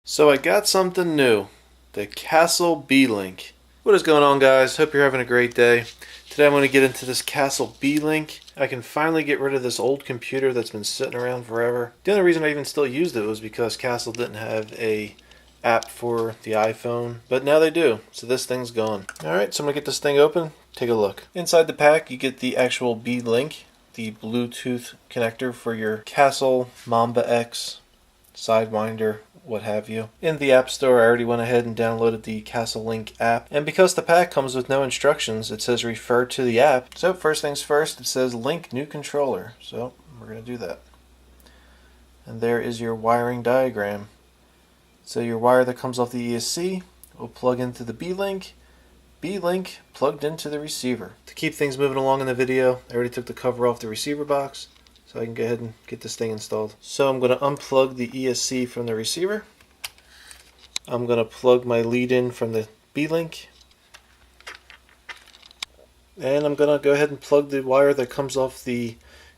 So I got something new, the Castle B-Link. What is going on, guys? Hope you're having a great day. Today I'm going to get into this Castle B-Link. I can finally get rid of this old computer that's been sitting around forever. The only reason I even still used it was because Castle didn't have a app for the iPhone, but now they do, so this thing's gone. Alright, so I'm going to get this thing open, take a look. Inside the pack you get the actual B-Link, the Bluetooth connector for your Castle Mamba X, Sidewinder, what have you. In the App Store, I already went ahead and downloaded the Castle Link app. And because the pack comes with no instructions, it says refer to the app. So first things first, it says link new controller. So we're going to do that. And there is your wiring diagram. So your wire that comes off the ESC will plug into the B-Link. B-Link plugged into the receiver. To keep things moving along in the video, I already took the cover off the receiver box, so I can go ahead and get this thing installed. So I'm going to unplug the ESC from the receiver. I'm going to plug my lead in from the B-Link. And I'm going to go ahead and plug the wire that comes off the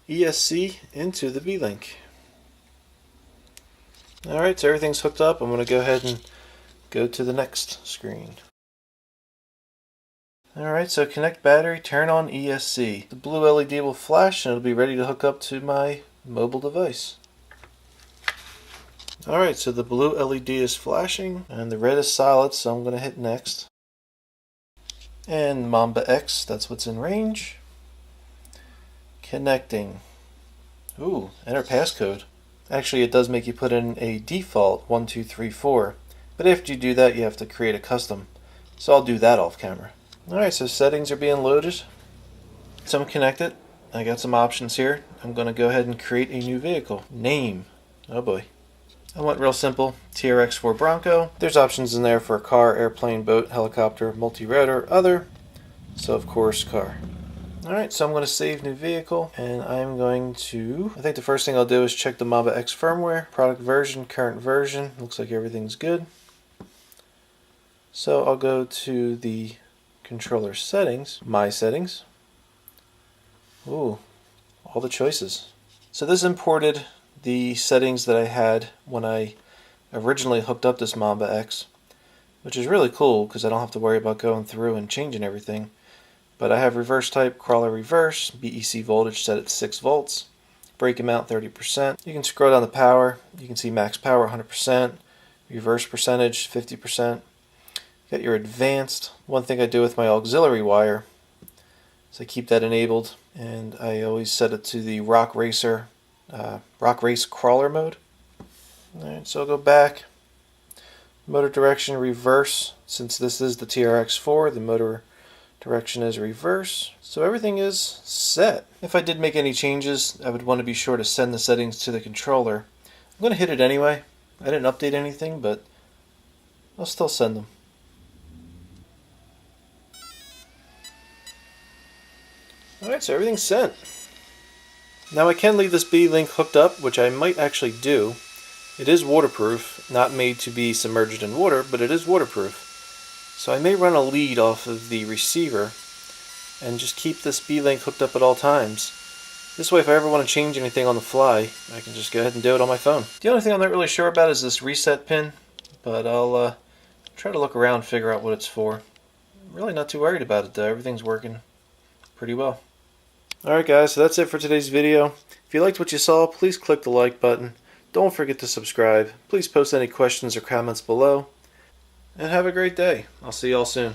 ESC into the B-Link. Alright, so everything's hooked up. I'm going to go ahead and go to the next screen. Alright, so connect battery, turn on ESC. The blue LED will flash and it'll be ready to hook up to my mobile device. Alright, so the blue LED is flashing and the red is solid, so I'm going to hit next. And Mamba X, that's what's in range. Connecting. Ooh, enter passcode. Actually, it does make you put in a default 1234, but after you do that you have to create a custom. So I'll do that off camera. Alright, so settings are being loaded. So I'm connected. I got some options here. I'm going to go ahead and create a new vehicle. Name. Oh boy. I went real simple. TRX4 Bronco. There's options in there for car, airplane, boat, helicopter, multi-rotor, other. So of course car. Alright, so I'm going to save new vehicle. And I'm going to... I think the first thing I'll do is check the Mamba X firmware. Product version, current version. Looks like everything's good. So I'll go to the controller settings, my settings. Ooh, all the choices. So this imported the settings that I had when I originally hooked up this Mamba X, which is really cool because I don't have to worry about going through and changing everything. But I have reverse type, crawler reverse, BEC voltage set at 6 volts, brake amount 30%. You can scroll down the power, you can see max power 100%, reverse percentage 50%. Got your advanced. One thing I do with my auxiliary wire is I keep that enabled, and I always set it to the Rock Race crawler mode. Alright, so I'll go back. Motor direction reverse. Since this is the TRX4, the motor direction is reverse. So everything is set. If I did make any changes, I would want to be sure to send the settings to the controller. I'm going to hit it anyway. I didn't update anything, but I'll still send them. Alright, so everything's sent. Now I can leave this B-Link hooked up, which I might actually do. It is waterproof, not made to be submerged in water, but it is waterproof. So I may run a lead off of the receiver and just keep this B-Link hooked up at all times. This way, if I ever want to change anything on the fly, I can just go ahead and do it on my phone. The only thing I'm not really sure about is this reset pin, but I'll try to look around and figure out what it's for. I'm really not too worried about it though, everything's working pretty well. Alright guys, so that's it for today's video. If you liked what you saw, please click the like button. Don't forget to subscribe. Please post any questions or comments below. And have a great day. I'll see y'all soon.